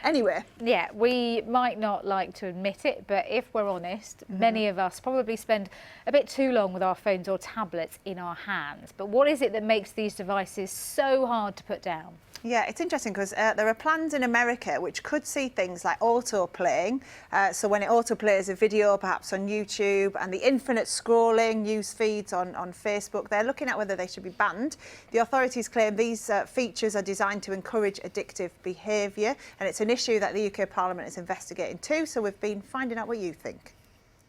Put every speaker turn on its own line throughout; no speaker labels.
Anyway.
Yeah, we might not like to admit it, but if we're honest, many of us probably spend a bit too long with our phones or tablets in our hands. But what is it that makes these devices so hard to put down?
Yeah, it's interesting because there are plans in America which could see things like autoplaying. So when it autoplays a video, perhaps on YouTube, and the infinite scrolling, news feeds on Facebook, they're looking at whether they should be banned. The authorities claim these features are designed to encourage addictive behaviour, and it's an issue that the UK Parliament is investigating too. So we've been finding out what you think.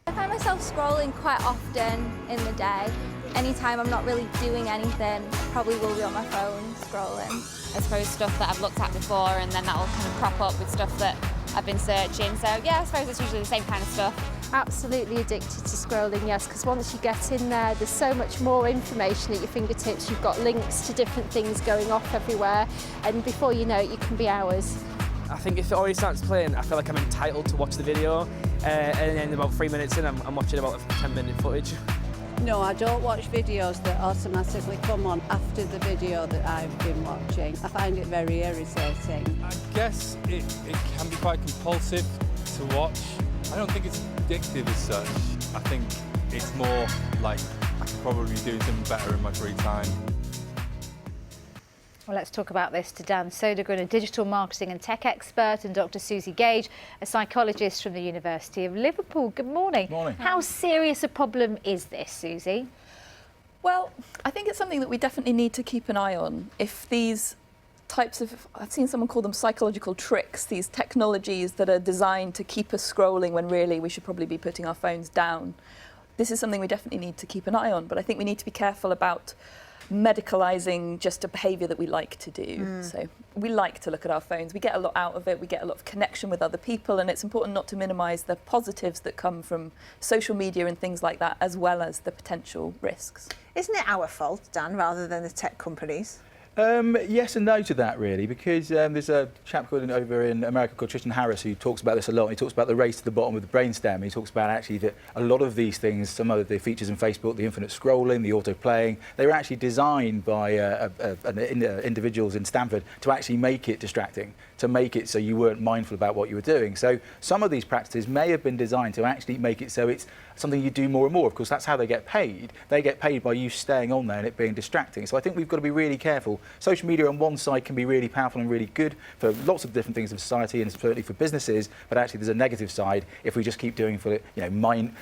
I find myself scrolling quite often in the day. Anytime I'm not really doing anything, I probably will be on my phone scrolling.
I suppose stuff that I've looked at before, and then that'll kind of crop up with stuff that I've been searching. So yeah, I suppose it's usually the same kind of stuff.
Absolutely addicted to scrolling, yes, because once you get in there, there's so much more information at your fingertips. You've got links to different things going off everywhere, and before you know it, you can be hours.
I think if it already starts playing, I feel like I'm entitled to watch the video, and then about 3 minutes in, I'm watching about 10-minute footage.
No, I don't watch videos that automatically come on after the video that I've been watching. I find it very irritating.
I guess it can be quite compulsive to watch. I don't think it's addictive as such. I think it's more like I could probably do something better in my free time.
Well, let's talk about this to Dan Sodergren, a digital marketing and tech expert, and Dr. Susie Gage, a psychologist from the University of Liverpool. Good morning.
Morning.
How serious a problem is this, Susie?
Well, I think it's something that we definitely need to keep an eye on. If these types of, I've seen someone call them psychological tricks, these technologies that are designed to keep us scrolling when really we should probably be putting our phones down. This is something we definitely need to keep an eye on, but I think we need to be careful about medicalising just a behaviour that we like to do. So we like to look at our phones, we get a lot out of it, we get a lot of connection with other people, and it's important not to minimise the positives that come from social media and things like that, as well as the potential risks.
Isn't it our fault, Dan, rather than the tech companies?
Yes and no to that, really, because there's a chap called over in America called Tristan Harris who talks about this a lot. He talks about the race to the bottom of the brainstem. He talks about actually that a lot of these things, some of the features in Facebook, the infinite scrolling, the auto-playing, they were actually designed by individuals in Stanford to actually make it distracting, to make it so you weren't mindful about what you were doing. So some of these practices may have been designed to actually make it so it's something you do more and more. Of course, that's how they get paid. They get paid by you staying on there and it being distracting. So I think we've got to be really careful. Social media on one side can be really powerful and really good for lots of different things of society and certainly for businesses, but actually there's a negative side if we just keep doing for it,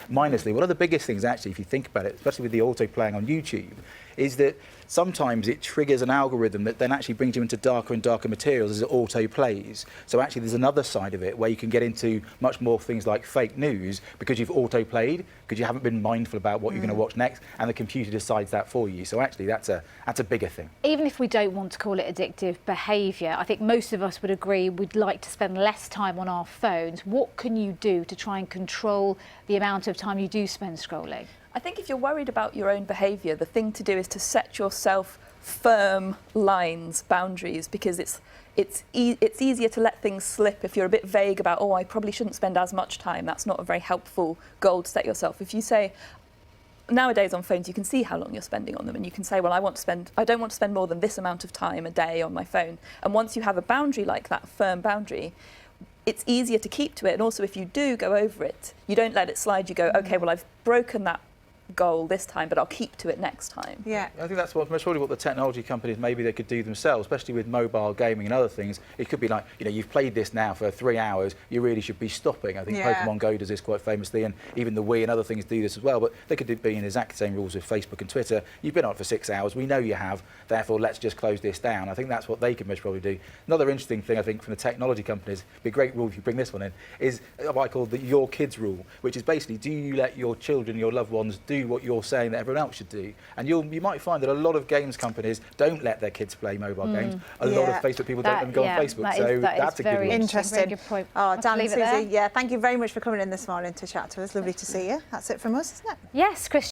mindlessly. One of the biggest things actually, if you think about it, especially with the auto-playing on YouTube, is that sometimes it triggers an algorithm that then actually brings you into darker and darker materials as it auto-plays. So actually there's another side of it where you can get into much more things like fake news because you've auto-played, because you haven't been mindful about what you're going to watch next, and the computer decides that for you. So actually that's a bigger thing.
Even if we don't want to call it addictive behaviour, I think most of us would agree we'd like to spend less time on our phones. What can you do to try and control the amount of time you do spend scrolling?
I think if you're worried about your own behaviour, the thing to do is to set yourself firm lines, boundaries, because it's easier to let things slip if you're a bit vague about, oh, I probably shouldn't spend as much time. That's not a very helpful goal to set yourself. If you say, nowadays on phones you can see how long you're spending on them, and you can say, well, I don't want to spend more than this amount of time a day on my phone. And once you have a boundary like that, a firm boundary, it's easier to keep to it. And also if you do go over it, you don't let it slide. You go, okay, well, I've broken that goal this time, but I'll keep to it next time.
Yeah,
I think that's probably what the technology companies maybe they could do themselves, especially with mobile gaming and other things. It could be like, you've played this now for 3 hours, you really should be stopping. I think Pokemon Go does this quite famously, and even the Wii and other things do this as well, but they could be in exact same rules with Facebook and Twitter. You've been on it for 6 hours, we know you have, therefore let's just close this down. I think that's what they could most probably do. Another interesting thing I think from the technology companies, it'd be a great rule if you bring this one in, is what I call the Your Kids rule, which is basically, do you let your children, your loved ones, do what you're saying that everyone else should do? And you might find that a lot of games companies don't let their kids play mobile games. A lot of Facebook people don't even go on Facebook, so that's a good one.
Interesting.
Very good point.
Oh, Dan and
Leave it there.
Susie, thank you very much for coming in this morning to chat to us. Lovely to see you. That's it from us, isn't it?
Yes, Chris.